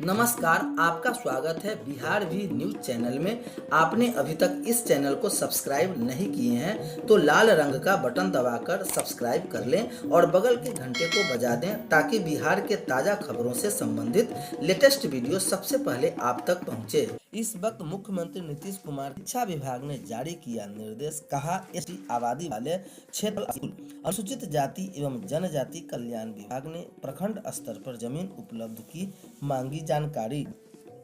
नमस्कार, आपका स्वागत है बिहार भी न्यूज चैनल में। आपने अभी तक इस चैनल को सब्सक्राइब नहीं किए हैं तो लाल रंग का बटन दबाकर सब्सक्राइब कर लें और बगल के घंटे को बजा दें ताकि बिहार के ताज़ा खबरों से संबंधित लेटेस्ट वीडियो सबसे पहले आप तक पहुंचे। इस वक्त मुख्यमंत्री नीतीश कुमार शिक्षा विभाग ने जारी किया निर्देश, कहा एसटी आबादी वाले क्षेत्र स्कूल। अनुसूचित जाति एवं जनजाति कल्याण विभाग ने प्रखंड स्तर पर जमीन उपलब्ध की मांगी जानकारी।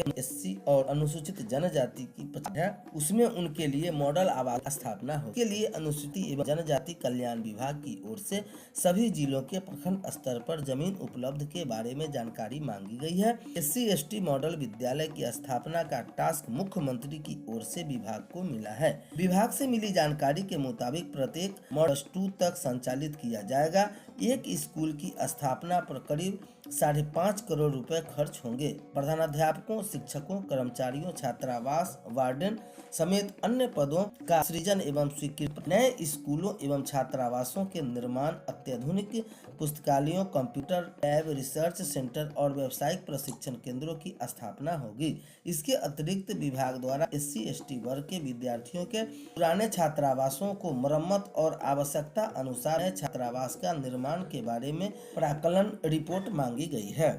एससी और अनुसूचित जनजाति की है, उसमें उनके लिए मॉडल आवास स्थापना हो के लिए अनुसूचित एवं जनजाति कल्याण विभाग की ओर से सभी जिलों के प्रखंड स्तर पर जमीन उपलब्ध के बारे में जानकारी मांगी गई है। एससी एसटी मॉडल विद्यालय की स्थापना का टास्क मुख्यमंत्री की ओर से विभाग को मिला है। विभाग से मिली जानकारी के मुताबिक प्रत्येक मॉडल 2 तक संचालित किया जाएगा। एक स्कूल की स्थापना पर करीब 5.5 करोड़ रुपए खर्च होंगे। प्रधानाध्यापकों, शिक्षकों, कर्मचारियों, छात्रावास वार्डन समेत अन्य पदों का सृजन एवं स्वीकृति, नए स्कूलों एवं छात्रावासों के निर्माण, अत्याधुनिक पुस्तकालयों, कंप्यूटर लैब, रिसर्च सेंटर और व्यावसायिक प्रशिक्षण केंद्रों की स्थापना होगी। इसके अतिरिक्त विभाग द्वारा एससी एसटी वर्ग के विद्यार्थियों के पुराने छात्रावासों को मरम्मत और आवश्यकता अनुसार नए छात्रावास का निर्माण के बारे में प्राक्कलन रिपोर्ट मांगी गई है।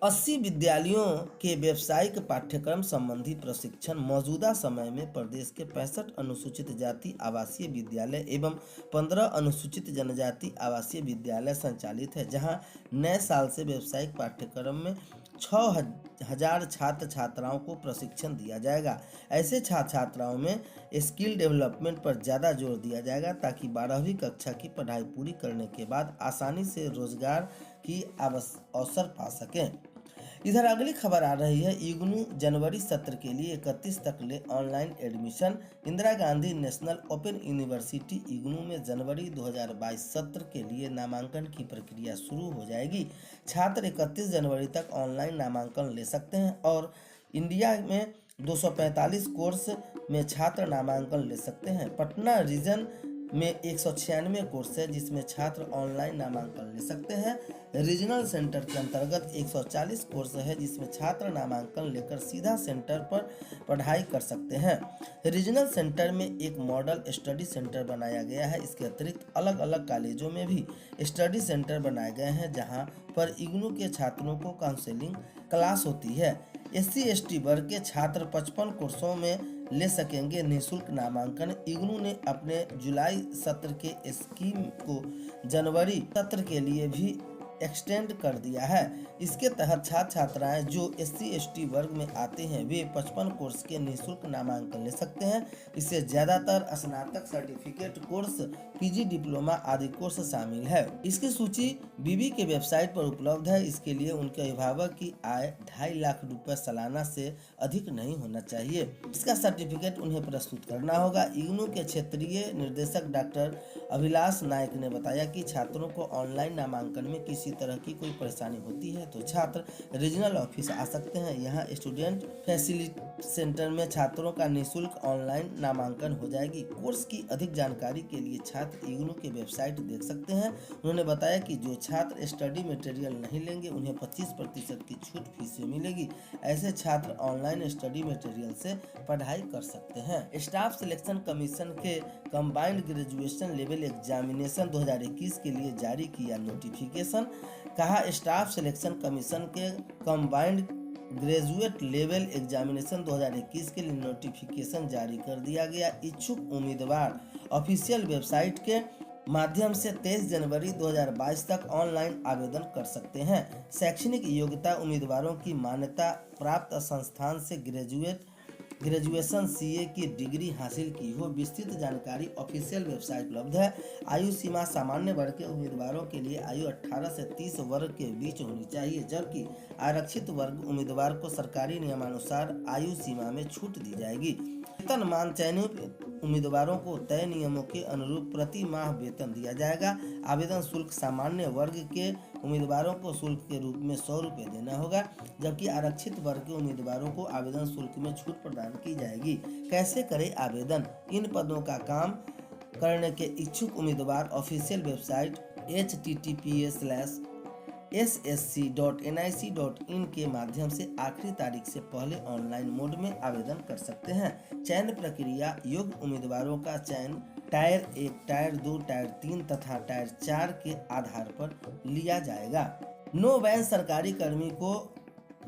80 विद्यालयों के व्यावसायिक पाठ्यक्रम संबंधी प्रशिक्षण मौजूदा समय में प्रदेश के 65 अनुसूचित जाति आवासीय विद्यालय एवं 15 अनुसूचित जनजाति आवासीय विद्यालय संचालित है, जहां नए साल से व्यावसायिक पाठ्यक्रम में 6,000 छात्र छात्राओं को प्रशिक्षण दिया जाएगा। ऐसे छात्र छात्राओं में स्किल डेवलपमेंट पर ज़्यादा जोर दिया जाएगा ताकि 12वीं कक्षा की पढ़ाई पूरी करने के बाद आसानी से रोजगार की अवसर पा सकें। इधर अगली खबर आ रही है, इग्नू जनवरी सत्र के लिए 31 तक ले online admission. Indira Gandhi national open university IGNOU में जनवरी 2022 सत्र के लिए नामांकन की प्रक्रिया शुरू हो जाएगी। छात्र 31 जनवरी तक ऑनलाइन नामांकन ले सकते हैं और इंडिया में 245 कोर्स में छात्र नामांकन ले सकते हैं। पटना रीजन में 196 कोर्स है जिसमें छात्र ऑनलाइन नामांकन ले सकते हैं। रीजनल सेंटर के अंतर्गत 140 कोर्स है जिसमें छात्र नामांकन लेकर सीधा सेंटर पर पढ़ाई कर सकते हैं। रीजनल सेंटर में एक मॉडल स्टडी सेंटर बनाया गया है। इसके अतिरिक्त अलग अलग कॉलेजों में भी स्टडी सेंटर बनाए गए हैं जहां पर इग्नू के छात्रों को काउंसलिंग क्लास होती है। एससी एसटी वर्ग के छात्र 55 कोर्सों में ले सकेंगे निःशुल्क नामांकन। इग्नू ने अपने जुलाई सत्र के स्कीम को जनवरी सत्र के लिए भी एक्सटेंड कर दिया है। इसके तहत छात्र छात्राएं जो एससी एसटी वर्ग में आते हैं वे 55 कोर्स के निःशुल्क नामांकन ले सकते हैं। इससे ज्यादातर स्नातक सर्टिफिकेट कोर्स, पीजी डिप्लोमा आदि कोर्स शामिल है। इसकी सूची बीबी के वेबसाइट पर उपलब्ध है। इसके लिए उनके अभिभावक की आय 2.5 लाख रुपए सालाना से अधिक नहीं होना चाहिए। इसका सर्टिफिकेट उन्हें प्रस्तुत करना होगा। इग्नू के क्षेत्रीय निर्देशक डॉक्टर अभिलाष नायक ने बताया कि छात्रों को ऑनलाइन नामांकन में किसी तरह की कोई परेशानी होती है तो छात्र रीजनल ऑफिस आ सकते हैं। यहाँ स्टूडेंट फैसिलिटी सेंटर में छात्रों का निःशुल्क ऑनलाइन नामांकन हो जाएगी। कोर्स की अधिक जानकारी के लिए छात्र इग्नू के वेबसाइट देख सकते हैं। उन्होंने बताया कि जो छात्र स्टडी मटेरियल नहीं लेंगे उन्हें 25% की छूट फीस से मिलेगी। ऐसे छात्र ऑनलाइन स्टडी मटेरियल से पढ़ाई कर सकते हैं। स्टाफ सिलेक्शन कमीशन के कंबाइंड ग्रेजुएशन लेवल एग्जामिनेशन 2021 के लिए जारी किया नोटिफिकेशन। कहा, स्टाफ सिलेक्शन कमीशन के कंबाइंड ग्रेजुएट लेवल एग्जामिनेशन 2021 के लिए नोटिफिकेशन जारी कर दिया गया। इच्छुक उम्मीदवार ऑफिशियल वेबसाइट के माध्यम से 23 जनवरी 2022 तक ऑनलाइन आवेदन कर सकते हैं। शैक्षणिक योग्यता उम्मीदवारों की मान्यता प्राप्त संस्थान से ग्रेजुएशन सीए की डिग्री हासिल की हो। विस्तृत जानकारी ऑफिशियल वेबसाइट उपलब्ध है। आयु सीमा सामान्य वर्ग के उम्मीदवारों के लिए आयु 18 से 30 वर्ग के बीच होनी चाहिए, जबकि आरक्षित वर्ग उम्मीदवार को सरकारी नियमानुसार आयु सीमा में छूट दी जाएगी। वेतनमान चयनित उम्मीदवारों को तय नियमों के अनुरूप प्रति माह वेतन दिया जाएगा। आवेदन शुल्क सामान्य वर्ग के उम्मीदवारों को शुल्क के रूप में 100 रुपये देना होगा, जबकि आरक्षित वर्ग के उम्मीदवारों को आवेदन शुल्क में छूट प्रदान की जाएगी। कैसे करें आवेदन? इन पदों का काम करने के इच्छुक उम्मीदवार ऑफिशियल वेबसाइट https ssc.nic.in के माध्यम से आखिरी तारीख से पहले ऑनलाइन मोड में आवेदन कर सकते हैं। चयन प्रक्रिया योग्य उम्मीदवारों का चयन टायर 1, टायर 2, टायर 3 तथा टायर 4 के आधार पर लिया जाएगा। नो बैन सरकारी कर्मी को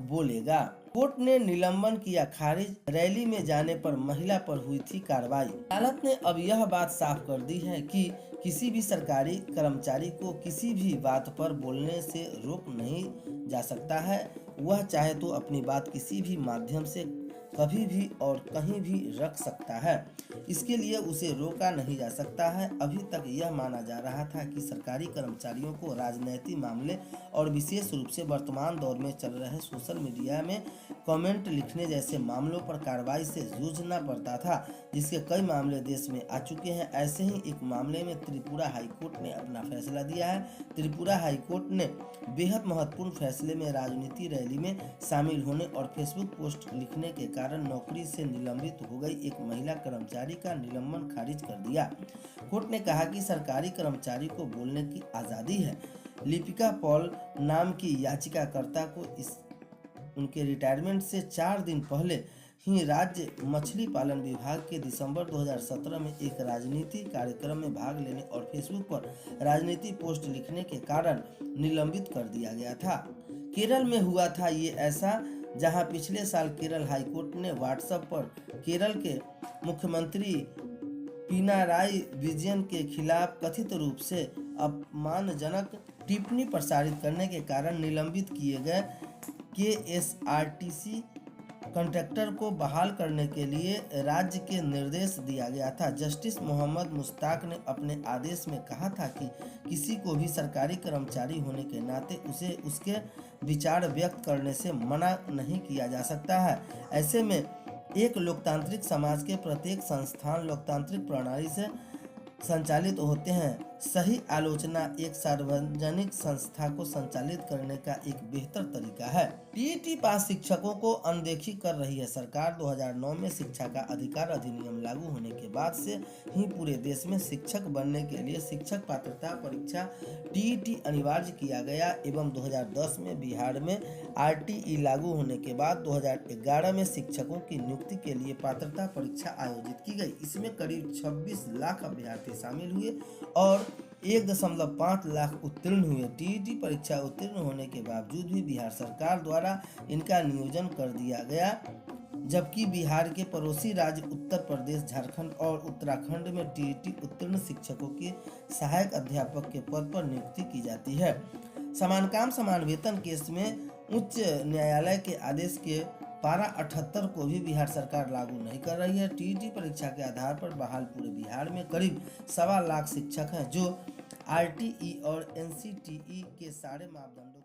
बोलेगा। कोर्ट ने निलंबन किया खारिज, रैली में जाने पर महिला पर हुई थी कार्रवाई। अदालत ने अब यह बात साफ कर दी है कि किसी भी सरकारी कर्मचारी को किसी भी बात पर बोलने से रोक नहीं जा सकता है। वह चाहे तो अपनी बात किसी भी माध्यम से कभी भी और कहीं भी रख सकता है, इसके लिए उसे रोका नहीं जा सकता है। अभी तक यह माना जा रहा था कि सरकारी कर्मचारियों को राजनीतिक मामले और विशेष रूप से वर्तमान दौर में चल रहे सोशल मीडिया में कमेंट लिखने जैसे मामलों पर कार्रवाई से जूझना पड़ता था, जिसके कई मामले देश में आ चुके हैं। ऐसे ही एक मामले में त्रिपुरा हाईकोर्ट ने अपना फैसला दिया है। त्रिपुरा हाईकोर्ट ने बेहद महत्वपूर्ण फैसले में राजनीति रैली में शामिल होने और फेसबुक पोस्ट लिखने के कारण नौकरी से निलंबित हो गई एक महिला कर्मचारी का निलंबन खारिज कर दिया। कोर्ट ने कहा कि सरकारी कर्मचारी को बोलने की आज़ादी है। लिपिका पॉल नाम की याचिकाकर्ता को उनके रिटायरमेंट से 4 दिन पहले ही राज्य मछली पालन विभाग के दिसंबर 2017 में एक राजनीति कार्यक्रम में भाग लेने और फेसबुक पर राजनीति पोस्ट लिखने के कारण निलंबित कर दिया गया था। केरल में हुआ था ये ऐसा, जहां पिछले साल केरल हाईकोर्ट ने व्हाट्सएप पर केरल के मुख्यमंत्री पिनाराई विजयन के खिलाफ कथित रूप से अपमानजनक टिप्पणी प्रसारित करने के कारण निलंबित किए गए KSRTC कॉन्ट्रैक्टर को बहाल करने के लिए राज्य के निर्देश दिया गया था। जस्टिस मोहम्मद मुश्ताक ने अपने आदेश में कहा था कि किसी को भी सरकारी कर्मचारी होने के नाते उसे उसके विचार व्यक्त करने से मना नहीं किया जा सकता है। ऐसे में एक लोकतांत्रिक समाज के प्रत्येक संस्थान लोकतांत्रिक प्रणाली से संचालित होते हैं। सही आलोचना एक सार्वजनिक संस्था को संचालित करने का एक बेहतर तरीका है। टीईटी पास शिक्षकों को अनदेखी कर रही है सरकार। 2009 में शिक्षा का अधिकार अधिनियम लागू होने के बाद से ही पूरे देश में शिक्षक बनने के लिए शिक्षक पात्रता परीक्षा टीईटी अनिवार्य किया गया एवं 2010 में बिहार में RTE लागू होने के बाद 2011 में शिक्षकों की नियुक्ति के लिए पात्रता परीक्षा आयोजित की गई। इसमें करीब 26 लाख अभ्यर्थी शामिल हुए और 1.5 लाख उत्तीर्ण हुए। टीईटी परीक्षा उत्तीर्ण होने के बावजूद भी बिहार सरकार द्वारा इनका नियोजन कर दिया गया, जबकि बिहार के पड़ोसी राज्य उत्तर प्रदेश, झारखंड और उत्तराखंड में टीईटी उत्तीर्ण शिक्षकों की सहायक अध्यापक के पद पर नियुक्ति की जाती है। समान काम समान वेतन केस में उच्च न्यायालय के आदेश के पारा 78 को भी बिहार सरकार लागू नहीं कर रही है। टीईटी परीक्षा के आधार पर बहाल पूरे बिहार में करीब 1.25 लाख शिक्षक हैं जो RTE और NCTE के सारे मापदंडों